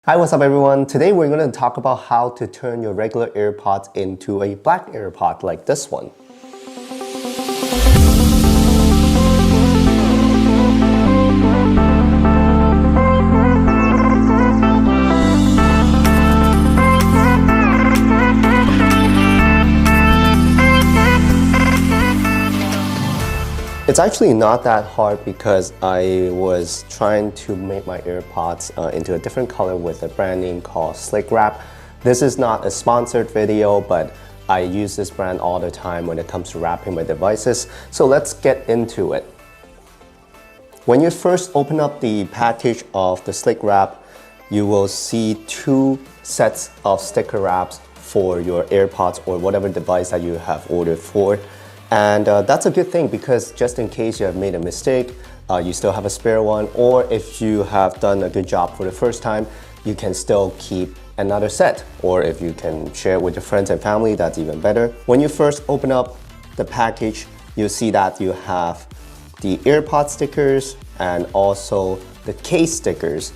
Hi, what's up everyone? Today we're going to talk about how to turn your regular AirPods into a black AirPod like this one. It's actually not that hard because I was trying to make my AirPods into a different color with a brand name called SlickWrap. This is not a sponsored video, but I use this brand all the time when it comes to wrapping my devices. So let's get into it. When you first open up the package of the SlickWrap, you will see two sets of sticker wraps for your AirPods or whatever device that you have ordered for. And that's a good thing because just in case you have made a mistake, you still have a spare one, or if you have done a good job for the first time, you can still keep another set. Or if you can share it with your friends and family, that's even better. When you first open up the package, you'll see that you have the AirPod stickers and also the case stickers.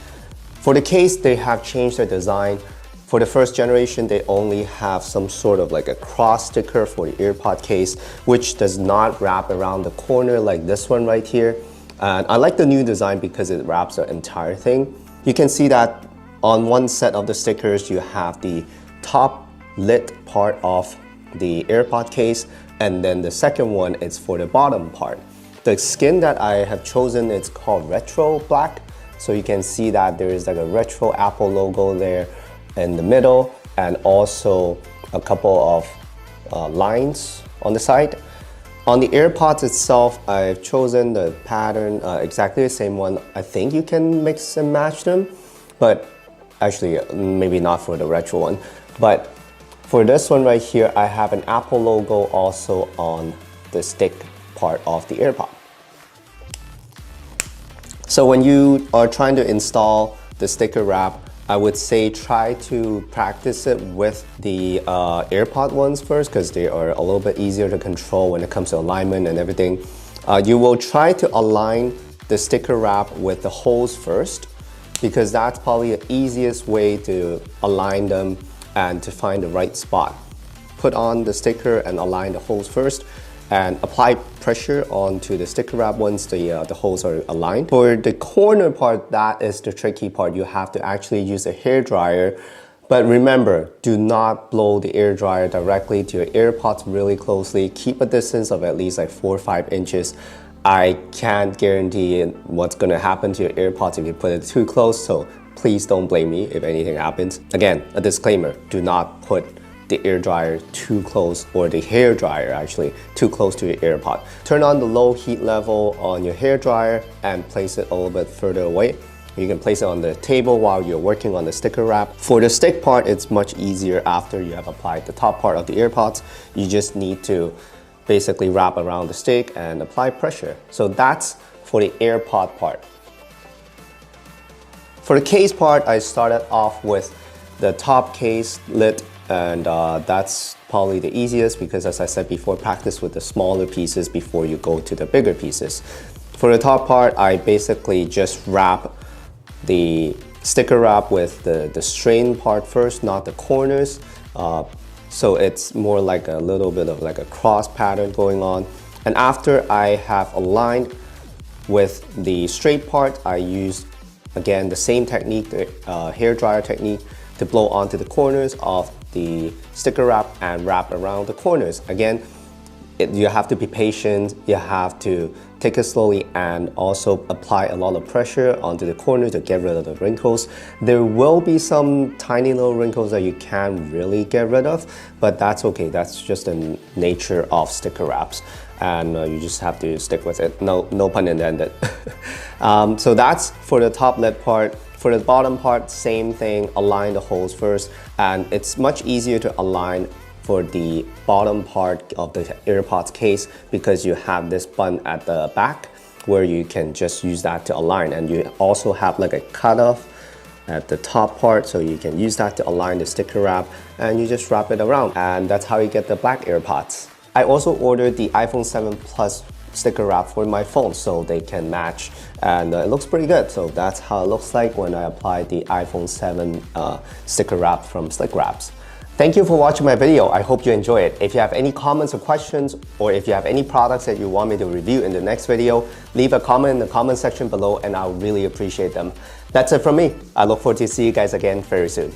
For the case, they have changed their design. For the first generation, they only have some sort of like a cross sticker for the AirPod case, which does not wrap around the corner like this one right here. And I like the new design because it wraps the entire thing. You can see that on one set of the stickers, you have the top lid part of the AirPod case, and then the second one is for the bottom part. The skin that I have chosen is called Retro Black. So you can see that there is like a retro Apple logo there in the middle, and also a couple of lines on the side. On the AirPods itself, I've chosen the pattern, exactly the same one. I think you can mix and match them, but actually maybe not for the retro one. But for this one right here, I have an Apple logo also on the stick part of the AirPod. So when you are trying to install the sticker wrap, I would say try to practice it with the AirPod ones first because they are a little bit easier to control when it comes to alignment and everything. You will try to align the sticker wrap with the holes first because that's probably the easiest way to align them and to find the right spot. Put on the sticker and align the holes first, and apply pressure onto the sticker wrap once the holes are aligned. For the corner part, that is the tricky part. You have to actually use a hair dryer. But remember, do not blow the air dryer directly to your AirPods really closely. Keep a distance of at least like 4 or 5 inches. I can't guarantee what's gonna happen to your AirPods if you put it too close, so please don't blame me if anything happens. Again, a disclaimer, do not put the air dryer too close, or the hair dryer actually, too close to your AirPod. Turn on the low heat level on your hair dryer and place it a little bit further away. You can place it on the table while you're working on the sticker wrap. For the stick part, it's much easier after you have applied the top part of the AirPods. You just need to basically wrap around the stick and apply pressure. So that's for the AirPod part. For the case part, I started off with the top case lid, and that's probably the easiest because, as I said before, practice with the smaller pieces before you go to the bigger pieces. For the top part, I basically just wrap the sticker wrap with the strain part first, not the corners. So it's more like a little bit of like a cross pattern going on. And after I have aligned with the straight part, I use, again, the same technique, the hair dryer technique, to blow onto the corners of the sticker wrap and wrap around the corners. Again, you have to be patient, you have to take it slowly, and also apply a lot of pressure onto the corners to get rid of the wrinkles. There will be some tiny little wrinkles that you can't really get rid of, but that's okay. That's just the nature of sticker wraps, and you just have to stick with it. No pun intended. So that's for the top lid part. For the bottom part, same thing, align the holes first, and it's much easier to align for the bottom part of the AirPods case because you have this button at the back where you can just use that to align, and you also have like a cutoff at the top part, so you can use that to align the sticker wrap, and you just wrap it around, and that's how you get the black AirPods. I also ordered the iPhone 7 Plus sticker wrap for my phone so they can match, and it looks pretty good. So that's how it looks like when I apply the iPhone 7 sticker wrap from SlickWraps. Thank you for watching my video. I hope you enjoy it. If you have any comments or questions, or if you have any products that you want me to review in the next video, leave a comment in the comment section below and I'll really appreciate them. That's it from me. I look forward to see you guys again very soon.